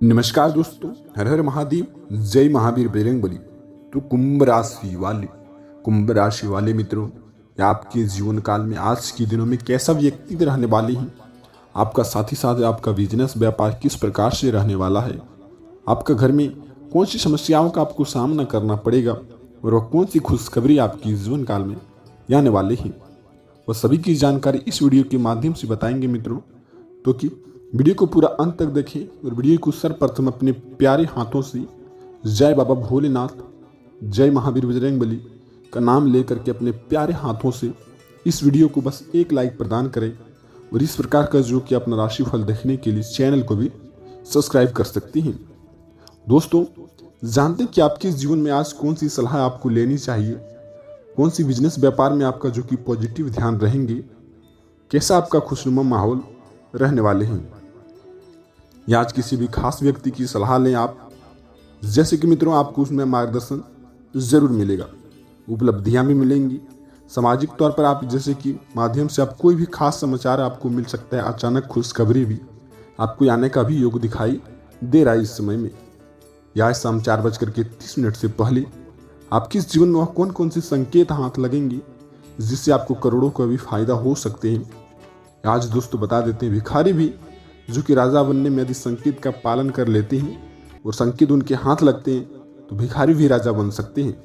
नमस्कार दोस्तों, हर हर महादेव, जय महावीर बजरंगबली। तो कुंभ राशि वाले मित्रों, आपके जीवन काल में आज के दिनों में कैसा व्यक्ति रहने वाले हैं। आपका साथ ही साथ आपका बिजनेस व्यापार किस प्रकार से रहने वाला है। आपका घर में कौन सी समस्याओं का आपको सामना करना पड़ेगा और वह कौन सी खुशखबरी आपकी जीवन काल में आने वाले हैं, वह सभी की जानकारी इस वीडियो के माध्यम से बताएंगे मित्रों। तो कि वीडियो को पूरा अंत तक देखें और वीडियो को सर्वप्रथम अपने प्यारे हाथों से जय बाबा भोलेनाथ, जय महावीर बजरंगबली का नाम लेकर के अपने प्यारे हाथों से इस वीडियो को बस एक लाइक प्रदान करें और इस प्रकार का जो कि अपना राशिफल देखने के लिए चैनल को भी सब्सक्राइब कर सकती हैं। दोस्तों, जानते हैं कि आपके जीवन में आज कौन सी सलाह आपको लेनी चाहिए, कौन सी बिजनेस व्यापार में आपका जो कि पॉजिटिव ध्यान रहेंगे, कैसा आपका खुशनुमा माहौल रहने वाले हैं, या आज किसी भी खास व्यक्ति की सलाह लें आप, जैसे कि मित्रों आपको उसमें मार्गदर्शन जरूर मिलेगा, उपलब्धियां भी मिलेंगी। सामाजिक तौर पर आप जैसे कि माध्यम से आप कोई भी खास समाचार आपको मिल सकता है, अचानक खुशखबरी भी आपको आने का भी योग दिखाई दे रहा है इस समय में, या शाम 4:30 से पहले आपके जीवन में कौन कौन से संकेत हाथ लगेंगे जिससे आपको करोड़ों का भी फायदा हो सकते हैं। आज दोस्तों बता देते हैं, भिखारी भी जो कि राजा बनने में यदि संकेत का पालन कर लेते हैं और संकेत उनके हाथ लगते हैं तो भिखारी भी राजा बन सकते हैं,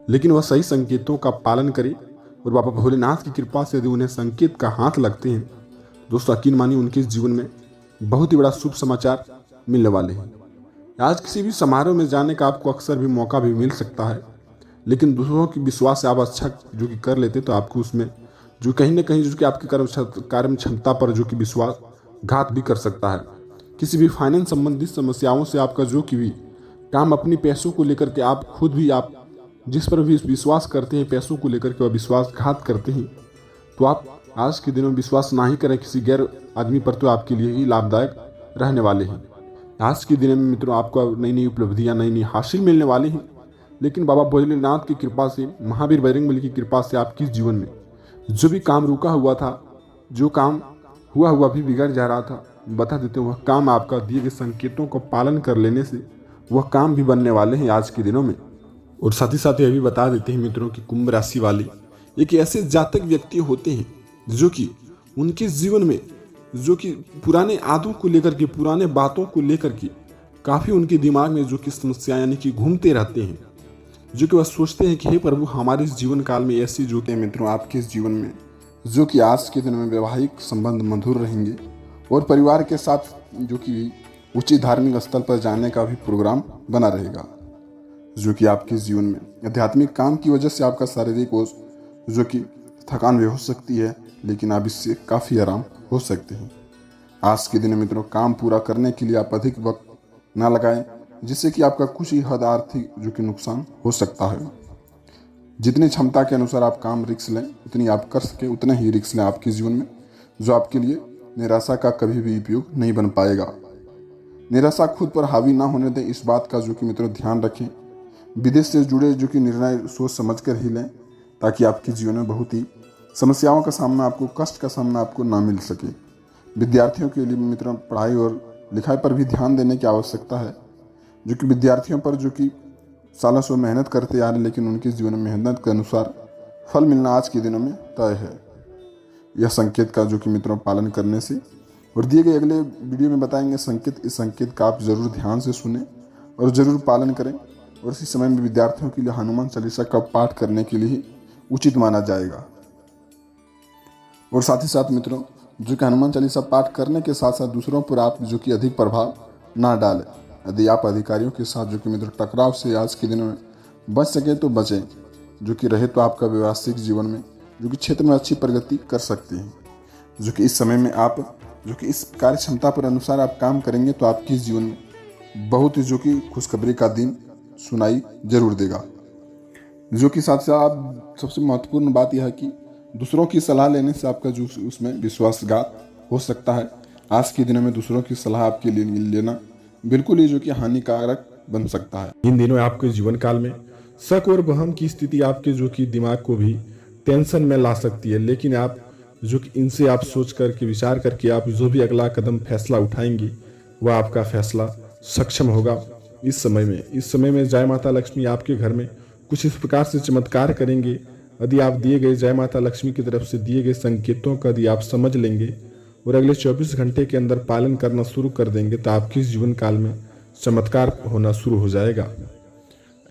लेकिन वह सही संकेतों का पालन करें और बाबा भोलेनाथ की कृपा से यदि उन्हें संकेत का हाथ लगते हैं दोस्तों, यकीन मानिए उनके जीवन में बहुत ही बड़ा शुभ समाचार मिलने वाले हैं। आज किसी भी समारोह में जाने का आपको अक्सर भी मौका भी मिल सकता है, लेकिन दूसरों की विश्वास से आप अच्छा जो कि कर लेते तो आपको उसमें जो कहीं ना कहीं जो कि आपकी कार्य क्षमता पर जो कि विश्वास घात भी कर सकता है। किसी भी फाइनेंस संबंधित समस्याओं से आपका जो कि भी काम अपने पैसों को लेकर के आप खुद भी आप जिस पर भी विश्वास करते हैं, पैसों को लेकर के वह विश्वासघात करते हैं, तो आप आज के दिनों में विश्वास ना ही करें किसी गैर आदमी पर, तो आपके लिए ही लाभदायक रहने वाले हैं। आज के दिन में मित्रों आपको नई नई उपलब्धियां नई नई हासिल मिलने वाली हैं, लेकिन बाबा भोलेनाथ की कृपा से, महावीर बजरंगबली की कृपा से आपकी जीवन में जो भी काम रुका हुआ था, जो काम हुआ भी बिगड़ जा रहा था, बता देते हैं वह काम आपका दिए गए संकेतों को पालन कर लेने से वह काम भी बनने वाले हैं आज के दिनों में। और साथ ही साथ यह भी बता देते हैं मित्रों कि कुंभ राशि वाले एक ऐसे जातक व्यक्ति होते हैं जो कि उनके जीवन में जो कि पुराने आदतों को लेकर के, पुराने बातों को लेकर के काफ़ी उनके दिमाग में जो कि समस्या यानी कि घूमते रहते हैं, जो कि वह सोचते हैं कि हे प्रभु हमारे जीवन काल में ऐसी जो कि मित्रों आपके जीवन में जो कि आज के दिन में वैवाहिक संबंध मधुर रहेंगे और परिवार के साथ जो कि उचित धार्मिक स्थल पर जाने का भी प्रोग्राम बना रहेगा, जो कि आपके जीवन में आध्यात्मिक काम की वजह से आपका शारीरिक और जो कि थकान भी हो सकती है, लेकिन आप इससे काफ़ी आराम हो सकते हैं। आज के दिन मित्रों काम पूरा करने के लिए आप अधिक वक्त ना लगाएं, जिससे कि आपका कुछ ही हद आर्थिक जो कि नुकसान हो सकता है। जितनी क्षमता के अनुसार आप काम रिस्क लें, उतनी आप कर सकें उतना ही रिस्क लें आपके जीवन में, जो आपके लिए निराशा का कभी भी उपयोग नहीं बन पाएगा। निराशा खुद पर हावी ना होने दें, इस बात का जो कि मित्रों ध्यान रखें। विदेश से जुड़े जो कि निर्णय सोच समझ कर ही लें, ताकि आपके जीवन में बहुत ही समस्याओं का सामना आपको, कष्ट का सामना आपको ना मिल सके। विद्यार्थियों के लिए मित्रों पढ़ाई और लिखाई पर भी ध्यान देने की आवश्यकता है, जो कि विद्यार्थियों पर जो कि सालों से मेहनत करते आ रहे, लेकिन उनके जीवन में मेहनत के अनुसार फल मिलना आज के दिनों में तय है। यह संकेत का जो कि मित्रों पालन करने से, और दिए गए अगले वीडियो में बताएंगे संकेत, इस संकेत का आप जरूर ध्यान से सुने और जरूर पालन करें। और इसी समय में विद्यार्थियों के लिए हनुमान चालीसा का पाठ करने के लिए उचित माना जाएगा। और साथ ही साथ मित्रों जो कि हनुमान चालीसा पाठ करने के साथ साथ दूसरों पर आप जो कि अधिक प्रभाव ना डालें। यदि आप अधिकारियों के साथ जो कि मित्रों टकराव से आज के दिनों में बच सके तो बचें, जो कि रहे तो आपका व्यवसायिक जीवन में जो कि क्षेत्र में अच्छी प्रगति कर सकते हैं। जो कि इस समय में आप जो कि इस कार्य क्षमता पर अनुसार आप काम करेंगे तो आपके जीवन में बहुत ही जो कि खुशखबरी का दिन सुनाई जरूर देगा। जो कि साथ साथ आप सबसे महत्वपूर्ण बात यह है कि दूसरों की सलाह लेने से आपका जो उसमें विश्वासघात हो सकता है। आज के दिनों में दूसरों की सलाह आपके लिए लेना बिल्कुल ही जो कि हानिकारक बन सकता है। इन दिनों आपके जीवन काल में शक और वहम की स्थिति आपके जो कि दिमाग को भी टेंशन में ला सकती है, लेकिन आप जो कि इनसे आप सोच करके विचार करके आप जो भी अगला कदम फैसला उठाएंगे वह आपका फैसला सक्षम होगा। इस समय में जय माता लक्ष्मी आपके घर में कुछ इस प्रकार से चमत्कार करेंगे। यदि आप दिए गए जय माता लक्ष्मी की तरफ से दिए गए संकेतों का यदि आप समझ लेंगे और अगले 24 घंटे के अंदर पालन करना शुरू कर देंगे तो आपके जीवन काल में चमत्कार होना शुरू हो जाएगा।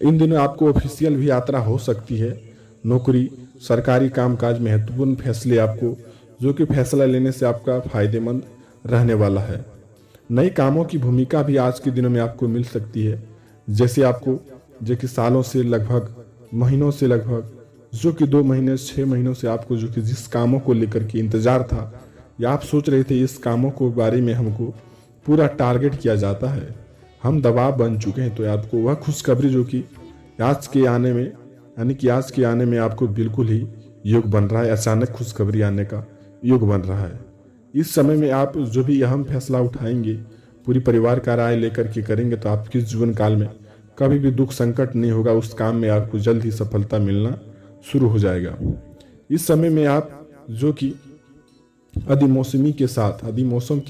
इन दिनों आपको ऑफिशियल भी यात्रा हो सकती है। नौकरी, सरकारी कामकाज, महत्वपूर्ण फैसले आपको जो कि फैसला लेने से आपका फायदेमंद रहने वाला है। नए कामों की भूमिका भी आज के दिनों में आपको मिल सकती है। जैसे आपको जो कि सालों से लगभग, महीनों से लगभग, जो कि 2 महीने 6 महीनों से आपको जो कि जिस कामों को लेकर के इंतजार था या आप सोच रहे थे इस कामों को बारे में हमको पूरा टारगेट किया जाता है, हम दबाव बन चुके हैं, तो आपको वह खुशखबरी जो कि आज के आने में, यानी कि आज के आने में आपको बिल्कुल ही योग बन रहा है। अचानक खुशखबरी आने का योग बन रहा है। इस समय में आप जो भी अहम फैसला उठाएंगे पूरी परिवार का राय लेकर के करेंगे तो आपके जीवन काल में कभी भी दुख संकट नहीं होगा। उस काम में आपको जल्द ही सफलता मिलना शुरू हो जाएगा। इस समय में आप जो कि अधिमौसम के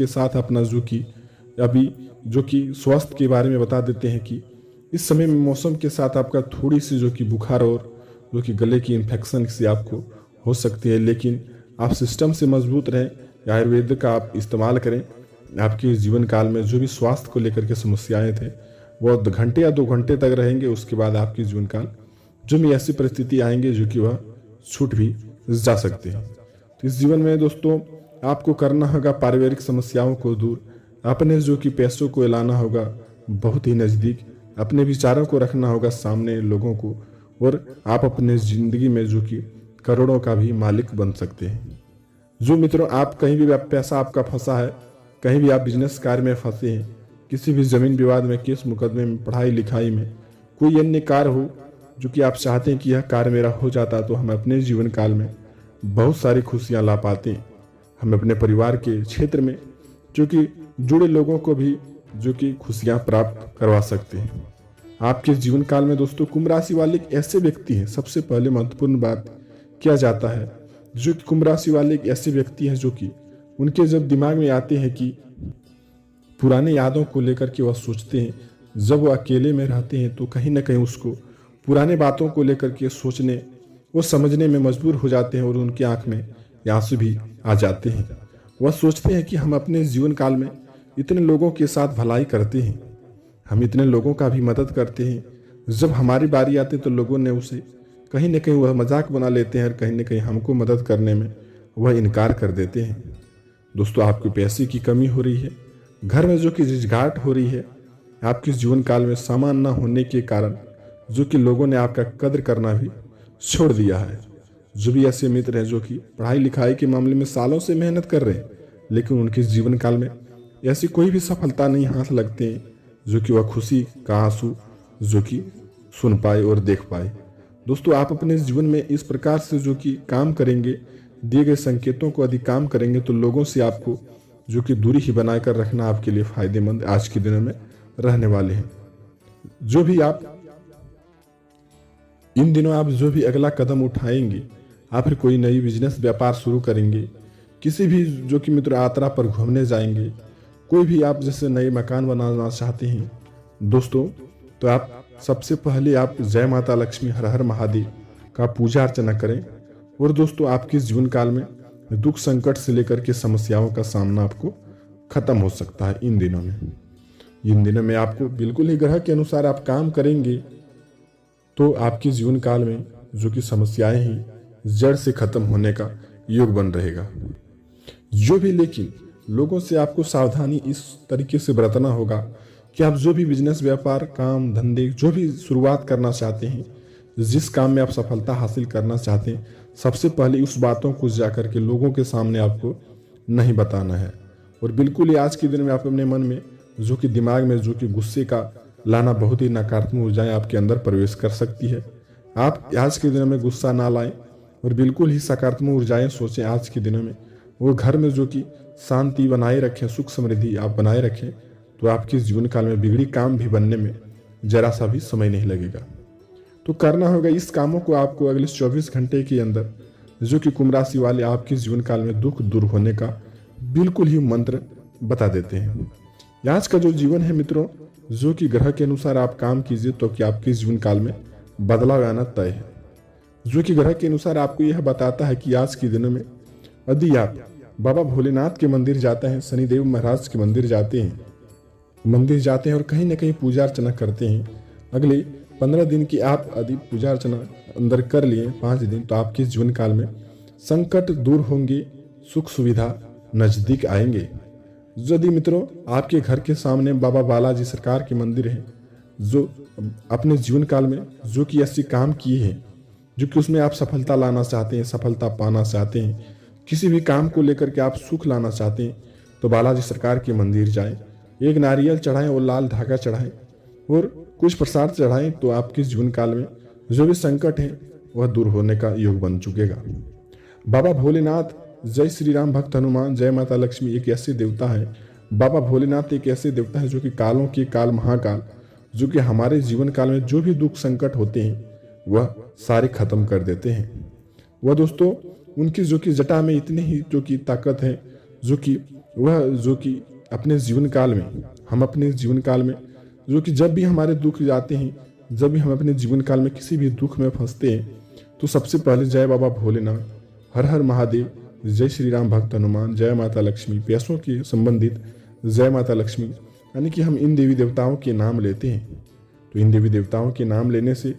साथ अपना जो कि अभी जो कि स्वास्थ्य के बारे में बता देते हैं कि इस समय में मौसम के साथ आपका थोड़ी सी जो कि बुखार और जो कि गले की इन्फेक्शन से आपको हो सकती है, लेकिन आप सिस्टम से मजबूत रहें, आयुर्वेद का आप इस्तेमाल करें। आपके जीवन काल में जो भी स्वास्थ्य को लेकर के समस्याएं थे वो घंटे या 2 घंटे तक रहेंगे। उसके बाद आपके जीवन काल जो भी ऐसी परिस्थिति आएंगे जो कि वह छूट भी जा सकते हैं। तो इस जीवन में दोस्तों आपको करना होगा पारिवारिक समस्याओं को दूर, अपने जो कि पैसों को लाना होगा बहुत ही नज़दीक, अपने विचारों को रखना होगा सामने लोगों को, और आप अपने ज़िंदगी में जो कि करोड़ों का भी मालिक बन सकते हैं। जो मित्रों आप कहीं भी पैसा आपका फंसा है, कहीं भी आप बिजनेस कार्य में फंसे हैं, किसी भी ज़मीन विवाद में, केस मुकदमे में, पढ़ाई लिखाई में, कोई अन्य कार्य हो जो कि आप चाहते हैं कि यह कार्य मेरा हो जाता तो हम अपने जीवन काल में बहुत सारी खुशियां ला पाते हैं। हम अपने परिवार के क्षेत्र में जो कि जुड़े लोगों को भी जो कि खुशियां प्राप्त करवा सकते हैं। आपके जीवन काल में दोस्तों कुंभ राशि वाले एक ऐसे व्यक्ति हैं, सबसे पहले महत्वपूर्ण बात किया जाता है जो कि कुंभ राशि वाले एक ऐसे व्यक्ति हैं जो कि उनके जब दिमाग में आते हैं कि पुराने यादों को लेकर के वह सोचते हैं, जब वो अकेले में रहते हैं तो कहीं ना कहीं उसको पुराने बातों को लेकर के सोचने, वो समझने में मजबूर हो जाते हैं और उनकी आंख में आंसू भी आ जाते हैं। वह सोचते हैं कि हम अपने जीवन काल में इतने लोगों के साथ भलाई करते हैं, हम इतने लोगों का भी मदद करते हैं, जब हमारी बारी आती तो लोगों ने उसे कहीं न कहीं वह मजाक बना लेते हैं और कहीं न कहीं हमको मदद करने में वह इनकार कर देते हैं। दोस्तों आपको पैसे की कमी हो रही है, घर में जो कि झिझगाहट हो रही है, आपके जीवन काल में सामान न होने के कारण जो कि लोगों ने आपका कद्र करना भी छोड़ दिया है। जो भी ऐसे मित्र हैं जो कि पढ़ाई लिखाई के मामले में सालों से मेहनत कर रहे हैं लेकिन उनके जीवन काल में ऐसी कोई भी सफलता नहीं हाथ लगते हैं जो कि वह खुशी का आंसू जो कि सुन पाए और देख पाए। दोस्तों आप अपने जीवन में इस प्रकार से जो कि काम करेंगे, दिए गए संकेतों को अधिक काम करेंगे तो लोगों से आपको जो कि दूरी ही बनाकर रखना आपके लिए फायदेमंद आज के दिनों में रहने वाले हैं। जो भी आप इन दिनों आप जो भी अगला कदम उठाएंगे, आप फिर कोई नई बिजनेस व्यापार शुरू करेंगे, किसी भी जो कि मित्र यात्रा पर घूमने जाएंगे, कोई भी आप जैसे नए मकान बनाना चाहते हैं दोस्तों, तो आप सबसे पहले आप जय माता लक्ष्मी हर हर महादेव का पूजा अर्चना करें। और दोस्तों आपके जीवन काल में दुख संकट से लेकर के समस्याओं का सामना आपको खत्म हो सकता है। इन दिनों में आपको बिल्कुल ही ग्रह के अनुसार आप काम करेंगे तो आपके जीवन काल में जो कि समस्याएं ही जड़ से खत्म होने का योग बन रहेगा। जो भी लेकिन लोगों से आपको सावधानी इस तरीके से बरतना होगा कि आप जो भी बिजनेस व्यापार काम धंधे जो भी शुरुआत करना चाहते हैं, जिस काम में आप सफलता हासिल करना चाहते हैं, सबसे पहले उस बातों को जाकर के लोगों के सामने आपको नहीं बताना है। और बिल्कुल ही आज के दिन में आप अपने मन में जो कि दिमाग में जो कि गुस्से का लाना, बहुत ही नकारात्मक ऊर्जाएं आपके अंदर प्रवेश कर सकती है। आप आज के दिनों में गुस्सा ना लाएं और बिल्कुल ही सकारात्मक ऊर्जाएं सोचें। आज के दिनों में वो घर में जो कि शांति बनाए रखें, सुख समृद्धि आप बनाए रखें, तो आपके जीवन काल में बिगड़ी काम भी बनने में जरा सा भी समय नहीं लगेगा। तो करना होगा इस कामों को आपको अगले 24 घंटे के अंदर, जो कि कुंभ राशि वाले आपके जीवन काल में दुख दूर होने का बिल्कुल ही मंत्र बता देते हैं। आज का जो जीवन है मित्रों, जो कि ग्रह के अनुसार आप काम कीजिए तो कि आपके जीवन काल में बदलाव आना तय है। जो कि ग्रह के अनुसार आपको यह बताता है कि आज के दिनों में यदि आप बाबा भोलेनाथ के मंदिर जाते हैं, शनिदेव महाराज के मंदिर जाते हैं और कहीं ना कहीं पूजा अर्चना करते हैं, अगले 15 दिन की आप यदि पूजा अर्चना अंदर कर लिए 5 दिन, तो आपके जीवन काल में संकट दूर होंगे, सुख सुविधा नजदीक आएंगे। यदि मित्रों आपके घर के सामने बाबा बालाजी सरकार के मंदिर है, जो अपने जीवन काल में जो कि ऐसे काम किए हैं जो कि उसमें आप सफलता लाना चाहते हैं, सफलता पाना चाहते हैं, किसी भी काम को लेकर के आप सुख लाना चाहते हैं, तो बालाजी सरकार के मंदिर जाएं, एक नारियल चढ़ाएं और लाल धागा चढ़ाएं और कुछ प्रसाद चढ़ाएं, तो आपके जीवन काल में जो भी संकट है वह दूर होने का योग बन चुकेगा। बाबा भोलेनाथ, जय श्री राम, भक्त हनुमान, जय माता लक्ष्मी एक ऐसे देवता है, बाबा भोलेनाथ एक ऐसे देवता है जो कि कालों के काल महाकाल, जो कि हमारे जीवन काल में जो भी दुख संकट होते हैं वह सारे खत्म कर देते हैं। वह दोस्तों उनकी जो कि जटा में इतनी ही जो कि ताकत है, जो कि अपने जीवन काल में हम अपने जीवन काल में जो कि जब भी हमारे दुख जाते हैं, जब भी हम अपने जीवन काल में किसी भी दुख में फंसते हैं, तो सबसे पहले जय बाबा भोलेनाथ, हर हर महादेव, जय श्री राम, भक्त हनुमान, जय माता लक्ष्मी, पैसों के संबंधित जय माता लक्ष्मी, यानी कि हम इन देवी देवताओं के नाम लेते हैं। तो इन देवी देवताओं के नाम लेने से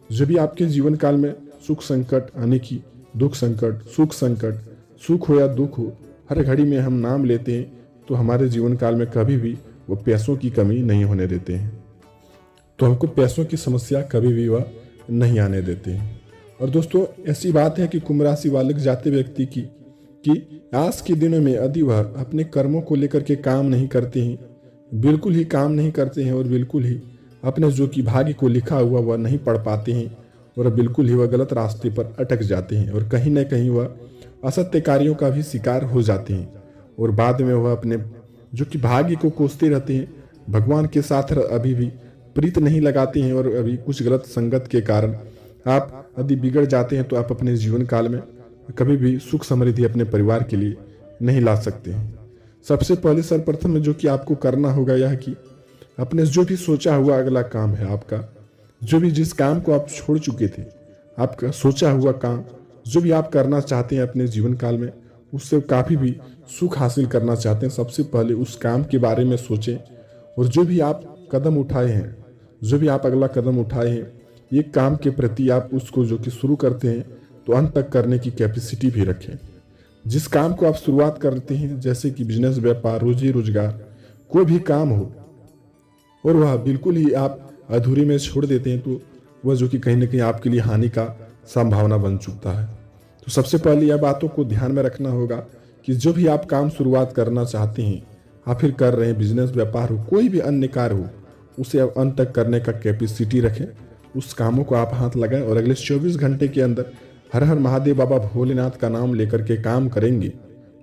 जब भी आपके जीवन काल में सुख संकट, यानी कि दुख संकट, सुख हो या दुख हो, हर घड़ी में हम नाम लेते हैं, तो हमारे जीवन काल में कभी भी वो पैसों की कमी नहीं होने देते हैं। तो हमको पैसों की समस्या कभी भी वह नहीं आने देते हैं। और दोस्तों ऐसी बात है कि कुंभ राशि वाले जाते व्यक्ति की कि आज के दिनों में यदि वह अपने कर्मों को लेकर के काम नहीं करते हैं, बिल्कुल ही काम नहीं करते हैं, और बिल्कुल ही अपने जो कि भाग्य को लिखा हुआ वह नहीं पढ़ पाते हैं, और बिल्कुल ही वह गलत रास्ते पर अटक जाते हैं, और कहीं न कहीं वह असत्य कार्यों का भी शिकार हो जाते हैं, और बाद में वह अपने जो कि भाग्य को कोसते रहते हैं, भगवान के साथ अभी भी प्रीत नहीं लगाते हैं, और अभी कुछ गलत संगत के कारण आप यदि बिगड़ जाते हैं, तो आप अपने जीवन काल में कभी भी सुख समृद्धि अपने परिवार के लिए नहीं ला सकते हैं। सबसे पहले सर्वप्रथम में जो कि आपको करना होगा यह कि अपने जो भी सोचा हुआ अगला काम है आपका, जो भी जिस काम को आप छोड़ चुके थे, आपका सोचा हुआ काम जो भी आप करना चाहते हैं अपने जीवन काल में, उससे काफ़ी भी सुख हासिल करना चाहते हैं, सबसे पहले उस काम के बारे में सोचें, और जो भी आप कदम उठाए हैं, जो भी आप अगला कदम उठाए हैं, ये काम के प्रति आप उसको जो कि शुरू करते हैं तो अंत तक करने की कैपेसिटी भी रखें। जिस काम को आप शुरुआत करते हैं, जैसे कि बिजनेस, व्यापार, रोजी रोजगार, कोई भी काम हो, और वह बिल्कुल ही आप अधूरी में छोड़ देते हैं, तो वह जो कि कहीं ना कहीं आपके लिए हानि का संभावना बन चुकता है। तो सबसे पहले यह बातों को ध्यान में रखना होगा कि जो भी आप काम शुरुआत करना चाहते हैं, आप फिर कर रहे हैं, बिजनेस, व्यापार हो, कोई भी अन्य कार्य हो, उसे आप अंत तक करने का कैपेसिटी रखें, उस कामों को आप हाथ लगाएं, और अगले 24 घंटे के अंदर हर हर महादेव, बाबा भोलेनाथ का नाम लेकर के काम करेंगे,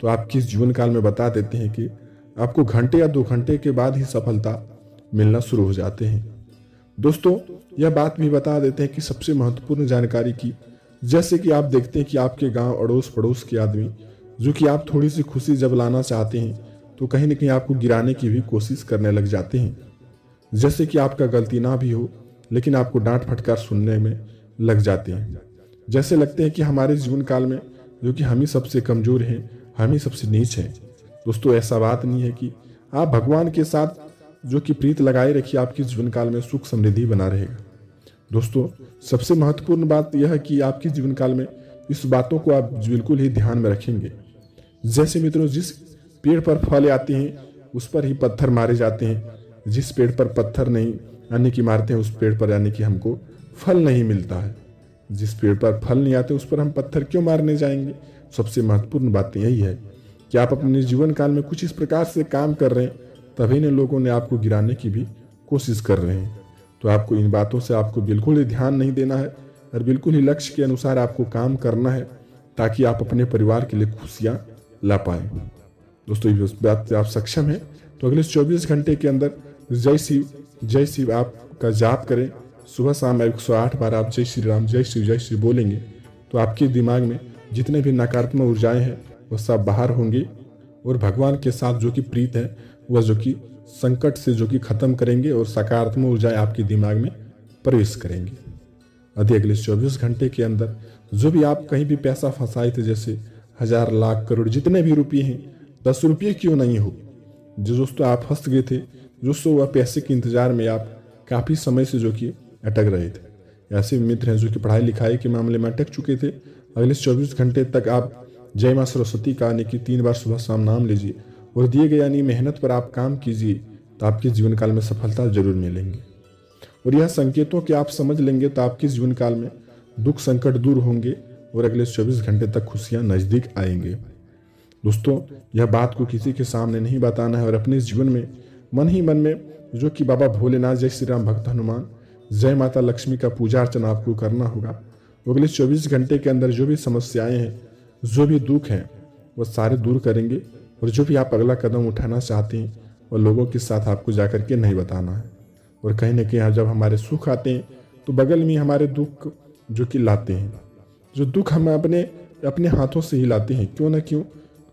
तो आपके जीवन काल में बता देते हैं कि आपको घंटे या 2 घंटे के बाद ही सफलता मिलना शुरू हो जाते हैं। दोस्तों यह बात भी बता देते हैं कि सबसे महत्वपूर्ण जानकारी की, जैसे कि आप देखते हैं कि आपके गांव अड़ोस पड़ोस के आदमी जो कि आप थोड़ी सी खुशी जब लाना चाहते हैं, तो कहीं ना कहीं आपको गिराने की भी कोशिश करने लग जाते हैं। जैसे कि आपका गलती ना भी हो, लेकिन आपको डांट फटकार सुनने में लग जाते हैं। जैसे लगते हैं कि हमारे जीवन काल में जो कि हम ही सबसे कमजोर हैं, हम ही सबसे नीच हैं। दोस्तों ऐसा बात नहीं है कि आप भगवान के साथ जो कि प्रीत लगाए रखिए, आपके जीवन काल में सुख समृद्धि बना रहेगा। दोस्तों सबसे महत्वपूर्ण बात यह है कि आपके जीवन काल में इस बातों को आप बिल्कुल ही ध्यान में रखेंगे। जैसे मित्रों, जिस पेड़ पर फल आते हैं उस पर ही पत्थर मारे जाते हैं, जिस पेड़ पर पत्थर नहीं यानी कि मारते हैं, उस पेड़ पर यानी कि हमको फल नहीं मिलता है। जिस पेड़ पर फल नहीं आते उस पर हम पत्थर क्यों मारने जाएंगे। सबसे महत्वपूर्ण बात यही है कि आप अपने जीवन काल में कुछ इस प्रकार से काम कर रहे हैं, तभी ने लोगों ने आपको गिराने की भी कोशिश कर रहे हैं। तो आपको इन बातों से आपको बिल्कुल ही ध्यान नहीं देना है, और बिल्कुल ही लक्ष्य के अनुसार आपको काम करना है, ताकि आप अपने परिवार के लिए खुशियाँ ला पाएं। दोस्तों इस बात से आप सक्षम हैं तो अगले 24 घंटे के अंदर जय शिव आपका जाप करें। सुबह शाम 108 बार आप जय श्री बोलेंगे, तो आपके दिमाग में जितने भी नकारात्मक ऊर्जाएं हैं वो सब बाहर होंगी, और भगवान के साथ जो कि प्रीत है वह जो कि संकट से जो कि खत्म करेंगे और सकारात्मक ऊर्जाएं आपके दिमाग में प्रवेश करेंगे। यदि अगले 24 घंटे के अंदर जो भी आप कहीं भी पैसा फंसाए थे, जैसे 1000 लाख करोड़ जितने भी रुपये हैं, 10 रुपये क्यों नहीं हो, जो दोस्तों आप फंस गए थे, दोस्तों वह पैसे के इंतजार में आप काफ़ी समय से जो कि अटक रहे थे। ऐसे मित्र हैं जो कि पढ़ाई लिखाई के मामले में अटक चुके थे। अगले 24 घंटे तक आप जय माँ सरस्वती का यानी कि 3 बार सुबह शाम नाम लीजिए और दिए गए यानी मेहनत पर आप काम कीजिए, तो आपके जीवन काल में सफलता जरूर मिलेंगे। और यह संकेतों के आप समझ लेंगे तो आपके जीवन काल में दुख संकट दूर होंगे और अगले 24 घंटे तक खुशियां नज़दीक आएंगे। दोस्तों, यह बात को किसी के सामने नहीं बताना है और अपने जीवन में मन ही मन में जो कि बाबा भोलेनाथ, जय श्री राम, भक्त हनुमान, जय माता लक्ष्मी का पूजा अर्चना आपको करना होगा। अगले 24 घंटे के अंदर जो भी समस्याएं हैं, जो भी दुख हैं, वो सारे दूर करेंगे। और जो भी आप अगला कदम उठाना चाहते हैं वो लोगों के साथ आपको जाकर के नहीं बताना है। और कहीं ना कहीं जब हमारे सुख आते हैं तो बगल में हमारे दुख जो कि लाते हैं, जो दुख हम अपने हाथों से ही लाते हैं। क्यों ना क्यों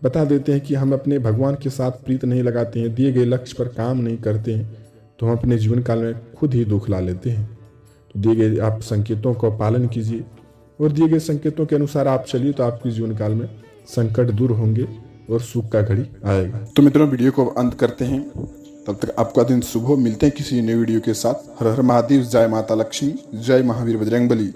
बता देते हैं कि हम अपने भगवान के साथ प्रीत नहीं लगाते हैं, दिए गए लक्ष्य पर काम नहीं करते हैं, तो हम अपने जीवन काल में खुद ही दुख ला लेते हैं। तो दिए गए आप संकेतों का पालन कीजिए और दिए गए संकेतों के अनुसार आप चलिए, तो आपके जीवन काल में संकट दूर होंगे और सुख का घड़ी आएगा। तो मित्रों, वीडियो को अंत करते हैं। तब तक आपका दिन शुभ हो। मिलते हैं किसी नए वीडियो के साथ। हर हर महादेव, जय माता लक्ष्मी, जय महावीर बजरंगबली।